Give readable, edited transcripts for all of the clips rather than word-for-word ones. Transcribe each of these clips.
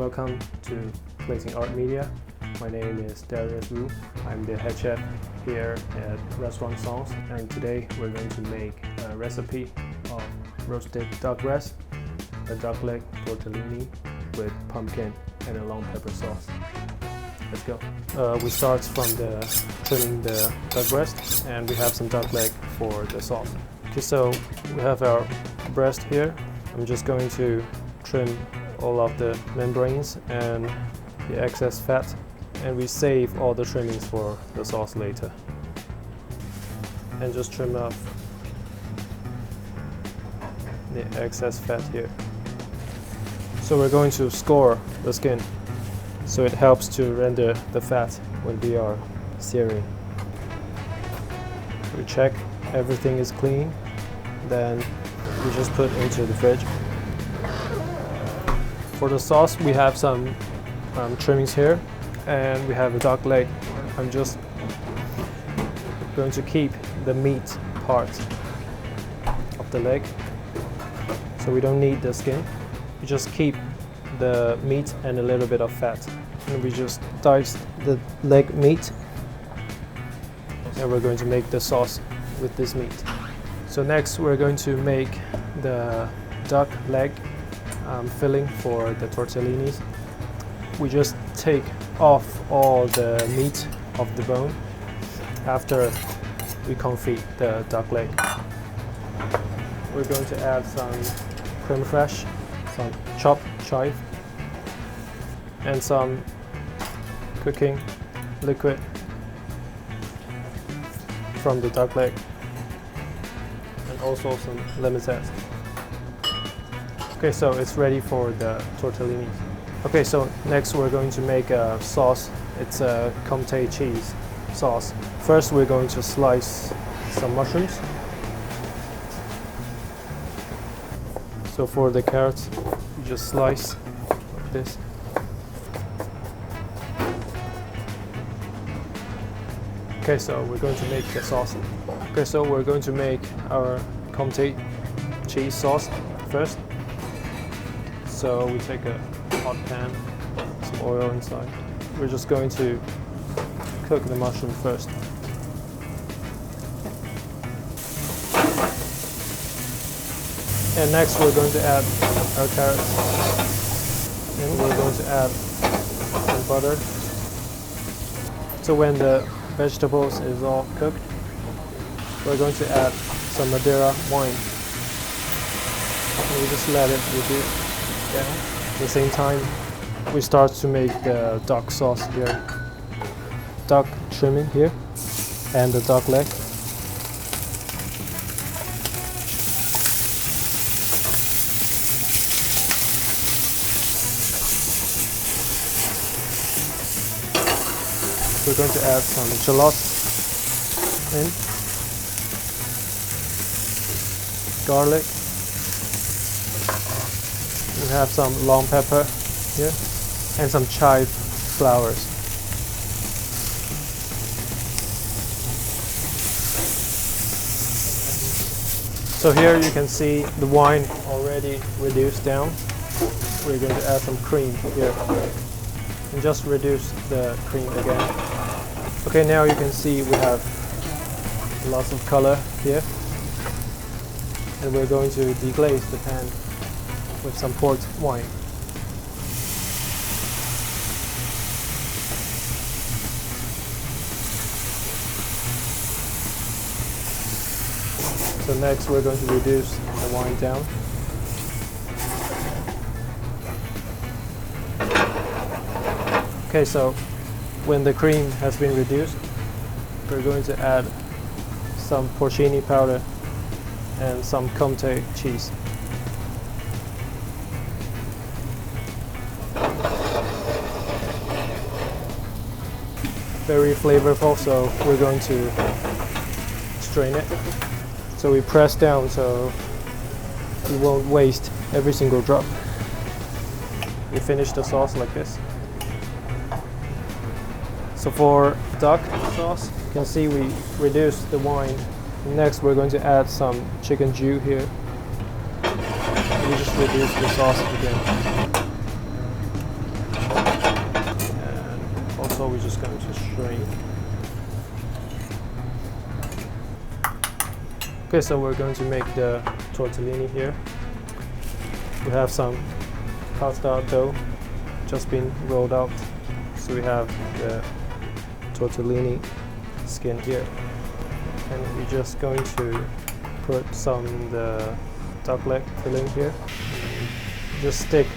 Welcome to Plating Art Media. My name is Darius Wu. I'm the head chef here at Restaurant SENS, and today we're going to make a recipe of roasted duck breast, a duck leg tortellini with pumpkin and a long pepper sauce. Let's go. We start from trimming the duck breast, and we have some duck leg for the sauce. Okay, so we have our breast here. I'm just going to trim all of the membranes and the excess fat, and we save all the trimmings for the sauce later. And just trim off the excess fat here. So we're going to score the skin, so it helps to render the fat when we are searing. We check everything is clean, then we just put into the fridge. For the sauce, we have some trimmings here, and we have a duck leg. I'm just going to keep the meat part of the leg, so we don't need the skin. We just keep the meat and a little bit of fat, and we just dice the leg meat, and we're going to make the sauce with this meat. So next we're going to make the duck leg filling for the tortellinis. We just take off all the meat of the bone after we confit the duck leg. We're going to add some creme fraiche, some chopped chive, and some cooking liquid from the duck leg, and also some lemon zest. Okay, so it's ready for the tortellini. Okay, so next we're going to make a sauce. It's a Comté cheese sauce. First we're going to slice some mushrooms. So for the carrots, you just slice like this. Okay, so we're going to make the sauce. Okay, so we're going to make our Comté cheese sauce first. So we take a hot pan, some oil inside. We're just going to cook the mushroom first. And next we're going to add our carrots. And we're going to add some butter. So when the vegetables is all cooked, we're going to add some Madeira wine. And we just let it reduce. At the same time, we start to make the duck sauce here. Duck trimming here, and the duck leg. We're going to add some shallots in, garlic. We have some long pepper here, and some chive flowers. So here you can see the wine already reduced down. We're going to add some cream here, and just reduce the cream again. Okay, now you can see we have lots of color here, and we're going to deglaze the pan with some port wine. So next we're going to reduce the wine down. Okay, so when the cream has been reduced, we're going to add some porcini powder and some Comté cheese. Very flavorful, so we're going to strain it. So we press down so we won't waste every single drop. We finish the sauce like this. So for duck sauce, you can see we reduced the wine. Next we're going to add some chicken jus here. We just reduce the sauce again. we're just going to shrink. Okay, so we're going to make the tortellini here. We have some pasta dough just been rolled out. So we have the tortellini skin here. And we're just going to put some the duck leg filling here. Just stick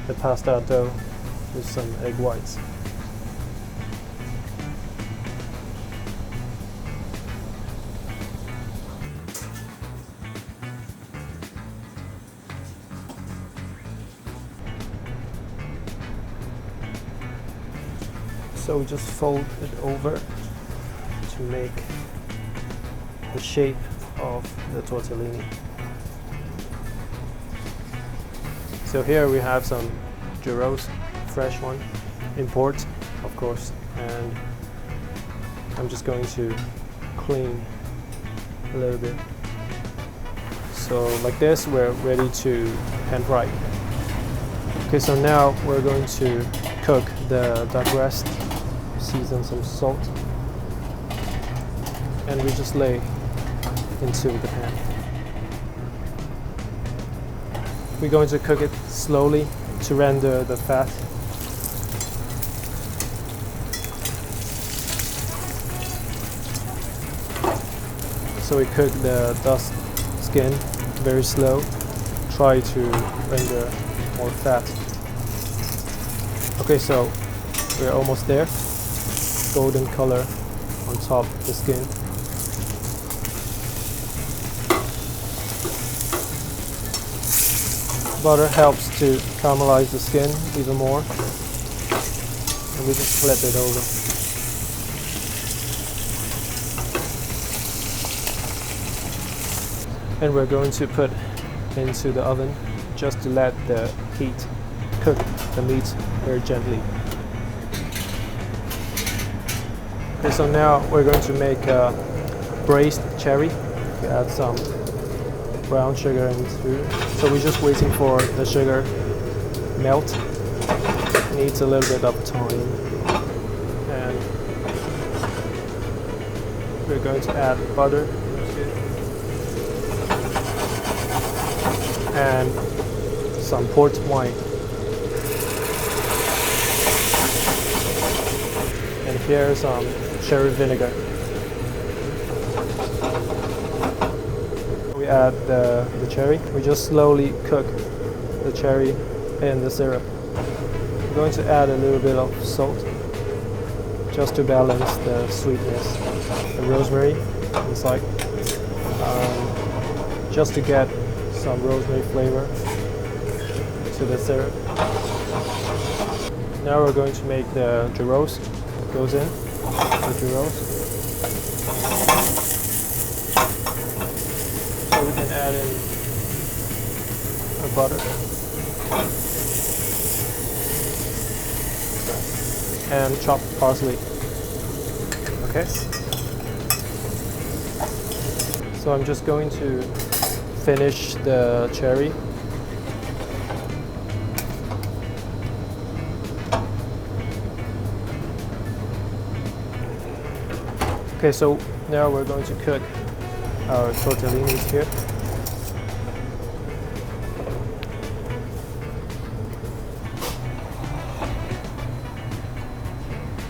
the pasta dough with some egg whites. So we just fold it over to make the shape of the tortellini. So here we have some gyros, fresh one, import of course, and I'm just going to clean a little bit. So like this, we're ready to pan fry. Okay, so now we're going to cook the duck breast, season some salt, and we just lay into the pan. We're going to cook it slowly to render the fat. So we cook the duck skin very slow, try to render more fat. Okay, so we're almost there. Golden color on top of the skin. Butter helps to caramelize the skin even more. And we just flip it over. And we're going to put into the oven just to let the heat cook the meat very gently. Okay, so now we're going to make a braised cherry. We add some brown sugar into. So we're just waiting for the sugar melt. It needs a little bit of time. And we're going to add butter and some port wine. And here's some cherry vinegar. We add the cherry. We just slowly cook the cherry in the syrup. We're going to add a little bit of salt just to balance the sweetness. The rosemary inside, just to get some rosemary flavor to the syrup. Now we're going to make the gyros. Goes in the gyros. So we can add in a butter and chopped parsley. Okay. So I'm just going to finish the cherry. Okay, so now we're going to cook our tortellinis here.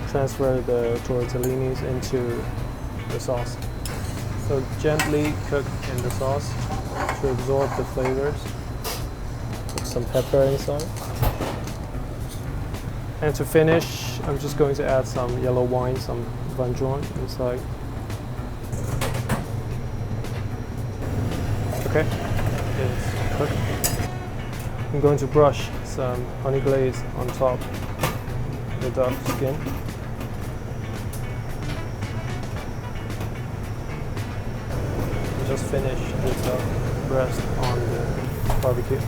Transfer the tortellinis into the sauce. So gently cook in the sauce to absorb the flavors. Put some pepper inside. And to finish, I'm just going to add some yellow wine, some vin jaune inside. Okay, it's cooked. I'm going to brush some honey glaze on top of the duck skin. And just finish the duck breast on the barbecue.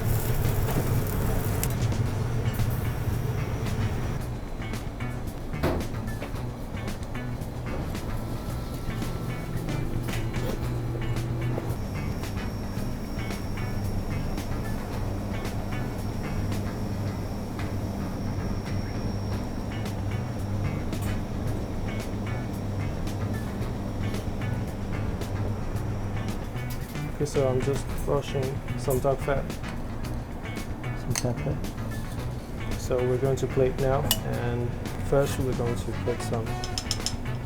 Okay, so I'm just brushing some duck fat. Some pepper. So we're going to plate now, and first we're going to put some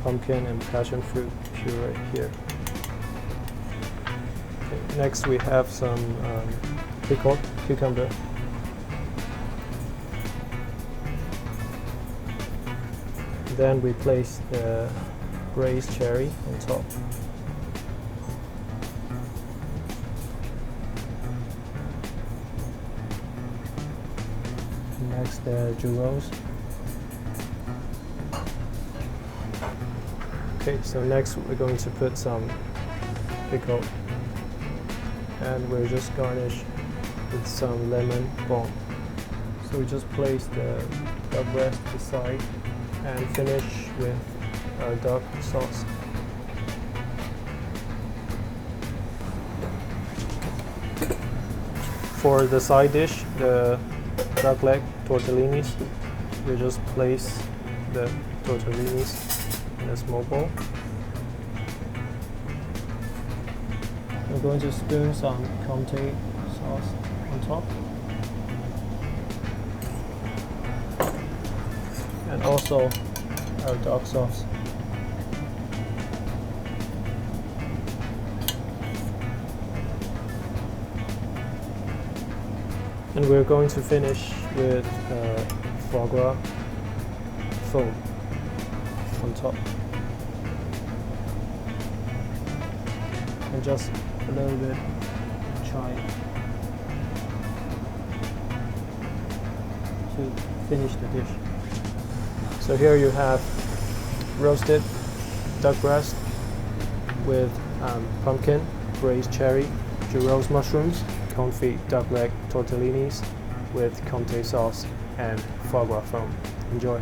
pumpkin and passion fruit puree here. Okay, next we have some pickled cucumber. Then we place the braised cherry on top. Next, the gyros. Okay, so next we're going to put some pickle, and we're just garnish with some lemon balm. So we just place the duck breast aside and finish with our duck sauce. For the side dish, the duck leg tortellinis, we just place the tortellinis in a small bowl. We're going to spoon some Comté sauce on top. And also our duck sauce. And we're going to finish with foie gras foam on top. And just a little bit of chive to finish the dish. So here you have roasted duck breast with pumpkin, braised cherry, gyros mushrooms, confit duck leg tortellinis with Comté sauce and foie gras foam. Enjoy!